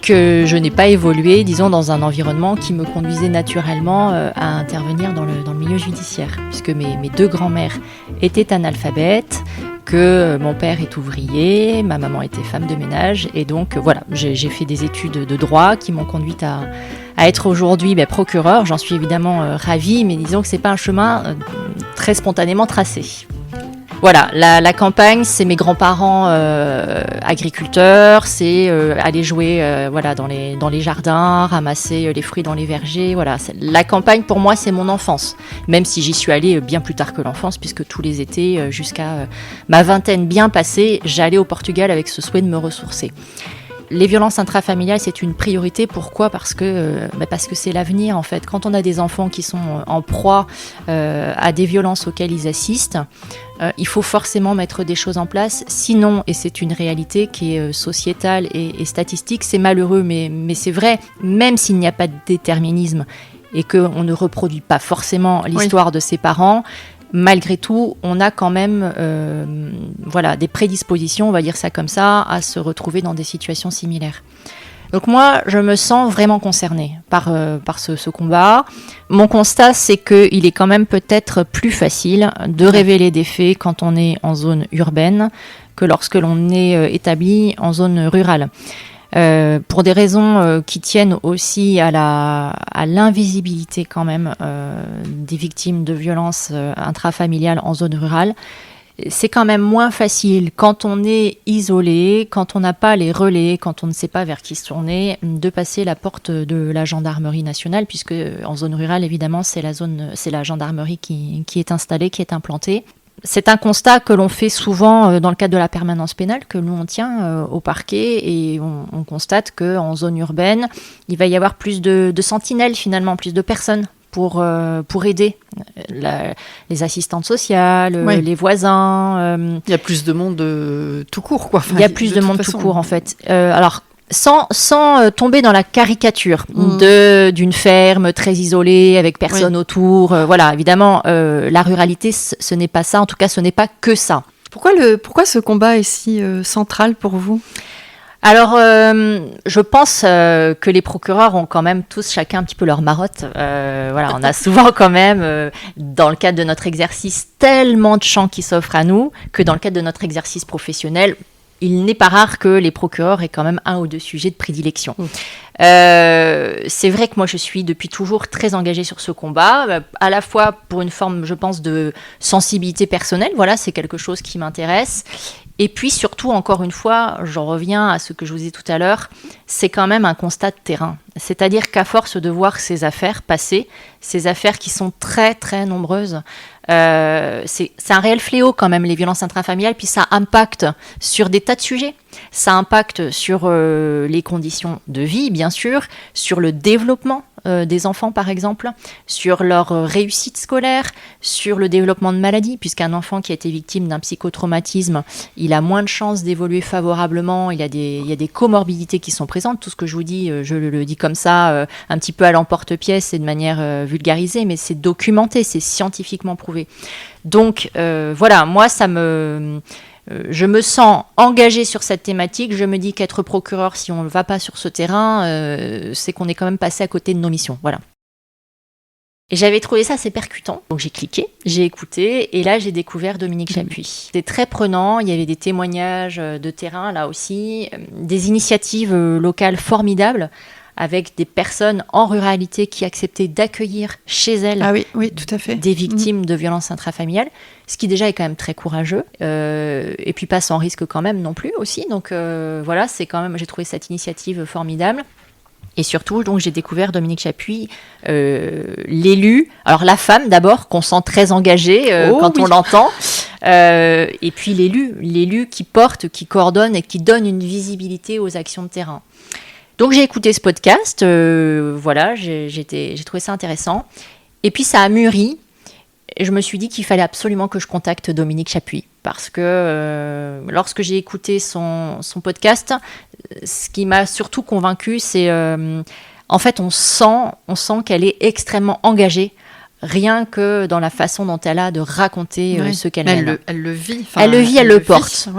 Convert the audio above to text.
que je n'ai pas évolué, disons, dans un environnement qui me conduisait naturellement à intervenir dans le milieu judiciaire, puisque mes deux grands-mères étaient analphabètes, que mon père est ouvrier, ma maman était femme de ménage, et donc voilà, j'ai fait des études de droit qui m'ont conduite à être aujourd'hui procureur. J'en suis évidemment ravie, mais disons que c'est pas un chemin très spontanément tracé. Voilà, la campagne, c'est mes grands-parents agriculteurs, c'est aller jouer dans les jardins, ramasser les fruits dans les vergers. Voilà, la campagne pour moi, c'est mon enfance, même si j'y suis allée bien plus tard que l'enfance, puisque tous les étés, jusqu'à ma vingtaine bien passée, j'allais au Portugal avec ce souhait de me ressourcer. Les violences intrafamiliales, c'est une priorité. Pourquoi ? Parce que c'est l'avenir, en fait. Quand on a des enfants qui sont en proie à des violences auxquelles ils assistent, il faut forcément mettre des choses en place. Sinon, et c'est une réalité qui est sociétale et statistique, c'est malheureux, mais c'est vrai, même s'il n'y a pas de déterminisme et qu'on ne reproduit pas forcément l'histoire de ses parents, malgré tout, on a quand même des prédispositions, on va dire ça comme ça, à se retrouver dans des situations similaires. Donc moi, je me sens vraiment concernée par ce combat. Mon constat, c'est qu'il est quand même peut-être plus facile de révéler des faits quand on est en zone urbaine que lorsque l'on est établi en zone rurale. Pour des raisons qui tiennent aussi à l'invisibilité quand même des victimes de violences intrafamiliales en zone rurale. C'est quand même moins facile quand on est isolé, quand on n'a pas les relais, quand on ne sait pas vers qui se tourner, de passer la porte de la gendarmerie nationale, puisque en zone rurale, évidemment, c'est la gendarmerie qui est installée, qui est implantée. C'est un constat que l'on fait souvent dans le cadre de la permanence pénale, que nous on tient au parquet, et on constate qu'en zone urbaine, il va y avoir plus de sentinelles finalement, plus de personnes pour aider les assistantes sociales, les voisins. Il y a plus de monde tout court, quoi. Enfin, il y a plus de monde tout court en fait. Alors, sans tomber dans la caricature d'une ferme très isolée avec personne autour. Voilà, évidemment, la ruralité, ce n'est pas ça. En tout cas, ce n'est pas que ça. Pourquoi ce combat est si central pour vous ? Alors, je pense que les procureurs ont quand même tous chacun un petit peu leur marotte. On a souvent quand même, dans le cadre de notre exercice, tellement de champs qui s'offrent à nous que dans le cadre de notre exercice professionnel, il n'est pas rare que les procureurs aient quand même un ou deux sujets de prédilection. C'est vrai que moi, je suis depuis toujours très engagée sur ce combat, à la fois pour une forme, je pense, de sensibilité personnelle. Voilà, c'est quelque chose qui m'intéresse. Et puis surtout, encore une fois, j'en reviens à ce que je vous ai dit tout à l'heure, c'est quand même un constat de terrain. C'est-à-dire qu'à force de voir ces affaires passer, ces affaires qui sont très très nombreuses, c'est un réel fléau quand même, les violences intrafamiliales, puis ça impacte sur des tas de sujets. Ça impacte sur les conditions de vie, bien sûr, sur le développement des enfants, par exemple, sur leur réussite scolaire, sur le développement de maladies, puisqu'un enfant qui a été victime d'un psychotraumatisme, il a moins de chances d'évoluer favorablement, il y a des comorbidités qui sont présentes. Tout ce que je vous dis, je le dis comme ça, un petit peu à l'emporte-pièce et de manière vulgarisée, mais c'est documenté, c'est scientifiquement prouvé. Donc, moi, je me sens engagée sur cette thématique. Je me dis qu'être procureur, si on ne va pas sur ce terrain, c'est qu'on est quand même passé à côté de nos missions. Voilà. Et j'avais trouvé ça assez percutant. Donc j'ai cliqué, j'ai écouté, et là j'ai découvert Dominique Chapuis. C'était très prenant, il y avait des témoignages de terrain là aussi, des initiatives locales formidables, avec des personnes en ruralité qui acceptaient d'accueillir chez elles tout à fait. des victimes de violences intrafamiliales, ce qui déjà est quand même très courageux, et puis pas sans risque quand même non plus aussi. Donc c'est quand même, j'ai trouvé cette initiative formidable. Et surtout, donc, j'ai découvert Dominique Chapuis, l'élu, alors la femme d'abord, qu'on sent très engagée on l'entend, et puis l'élu qui porte, qui coordonne et qui donne une visibilité aux actions de terrain. Donc j'ai écouté ce podcast, j'ai trouvé ça intéressant. Et puis ça a mûri, et je me suis dit qu'il fallait absolument que je contacte Dominique Chapuis. Parce que lorsque j'ai écouté son podcast, ce qui m'a surtout convaincue, c'est en fait on sent qu'elle est extrêmement engagée, rien que dans la façon dont elle a de raconter ce qu'elle mène. Elle le vit. Elle le vit, elle le porte.